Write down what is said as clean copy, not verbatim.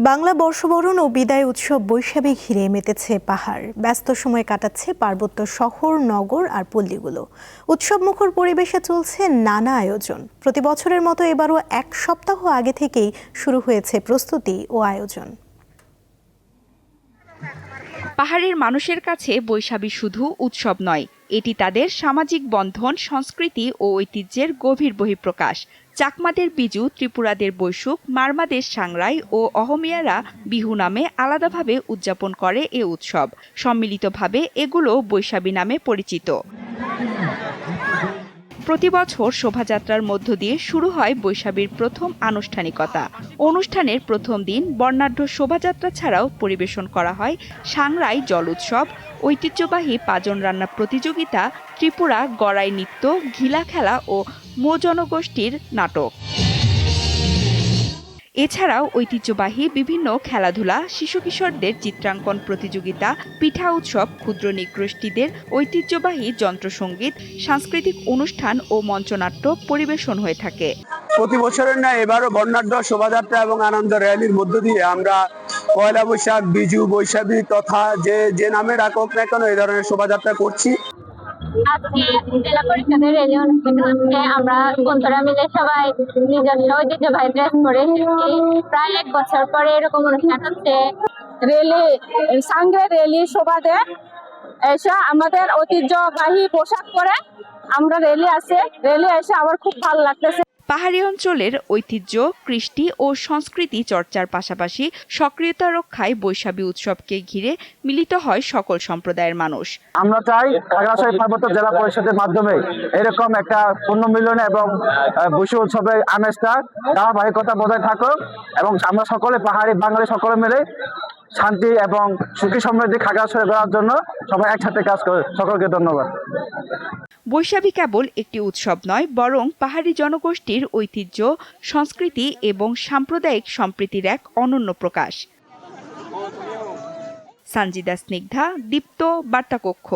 বাংলা বর্ষবরণ ও বিদায় উৎসব বৈশাখী ঘিরে মেতেছে পাহাড়। ব্যস্ত সময় কাটাচ্ছে পার্বত্য শহর, নগর আর পল্লীগুলো। উৎসবমুখর পরিবেশে চলছে নানা আয়োজন। প্রতি বছরের মতো এবারও এক সপ্তাহ আগে থেকেই শুরু হয়েছে প্রস্তুতি ও আয়োজন। পাহাড়ের মানুষের কাছে বৈশাখী শুধু উৎসব নয়, এটি তাদের সামাজিক বন্ধন, সংস্কৃতি ও ঐতিহ্যের গভীর বহিঃপ্রকাশ। চাকমাদের বিজু, ত্রিপুরাদের বৈশুখ, মারমাদের সাংরাই ও অহমিয়ারা বিহু নামে আলাদাভাবে উদযাপন করে এ উৎসব। সম্মিলিতভাবে এগুলো বৈশাখী নামে পরিচিত। প্রতি বছর শোভাযাত্রার মধ্য দিয়ে শুরু হয় বৈশাখীর প্রথম আনুষ্ঠানিকতা। অনুষ্ঠানের প্রথম দিন বর্ণাঢ্য শোভাযাত্রা ছাড়াও পরিবেশন করা হয় সাংরাই জল উৎসব, ঐতিহ্যবাহী পাজন রান্না প্রতিযোগিতা, ত্রিপুরা গড়াই নৃত্য, ঘিলা খেলা ও মো জনগোষ্ঠীর নাটক। এছাড়াও ঐতিহ্যবাহী বিভিন্ন খেলাধুলা, শিশু কিশোরদের চিত্রাঙ্কন প্রতিযোগিতা, পিঠা উৎসব, ক্ষুদ্র নৃগোষ্ঠীদের ঐতিহ্যবাহী যন্ত্রসঙ্গীত, সাংস্কৃতিক অনুষ্ঠান ও মঞ্চনাট্য পরিবেশন হয়ে থাকে। প্রতি বছরের না এবারও বর্ণাঢ্য শোভাযাত্রা এবং আনন্দ র্যালির মধ্য দিয়ে আমরা পয়লা বৈশাখ, বিজু, বৈশাখী তথা যে নামে রাখুক না কেন এই ধরনের শোভাযাত্রা করছি। আজকে জেলা পরিষদের র্যালি অনুষ্ঠিত হচ্ছে। আমরা বন্ধুরা মিলে সবাই নিজস্ব ঐতিহ্যবাহী ড্রেস পরে এসেছি। প্রায় 1 বছর পরে এরকম অনুষ্ঠান হচ্ছে। র্যালি সাংগ্রে র্যালি শোভাতে এসে আমাদের ঐতিহ্যবাহী পোশাক পরে আমরা র্যালি এসে আমার খুব ভালো লাগতেছে। পাহাড়ি অঞ্চলের ঐতিহ্য, কৃষ্টি ও সংস্কৃতি চর্চার পাশাপাশি সক্রিয়তা রক্ষায় বৈশাখী উৎসবকে ঘিরে মিলিত হয় সকল সম্প্রদায়ের মানুষ। আমরা চাই খাগড়াছড়ি পার্বত্য জেলা পরিষদের মাধ্যমে এরকম একটা পুণ্যমিলন এবং বৈশাখী উৎসবের আমেজটা ধারাবাহিকতা বজায় থাকুক এবং আমরা সকলে পাহাড়ি বাঙালি সকলে মিলে শান্তি এবং সুখী সমৃদ্ধি খাগড়াছড়ি করার জন্য সবাই একসাথে কাজ করে। সকলকে ধন্যবাদ। বৈশাখী কেবল একটি উৎসব নয়, বরং পাহাড়ি জনগোষ্ঠীর ঐতিহ্য, সংস্কৃতি এবং সাম্প্রদায়িক সম্প্রীতির এক অনন্য প্রকাশ। সানজিদা স্নিগ্ধা, দীপ্ত, বার্তাকক্ষ।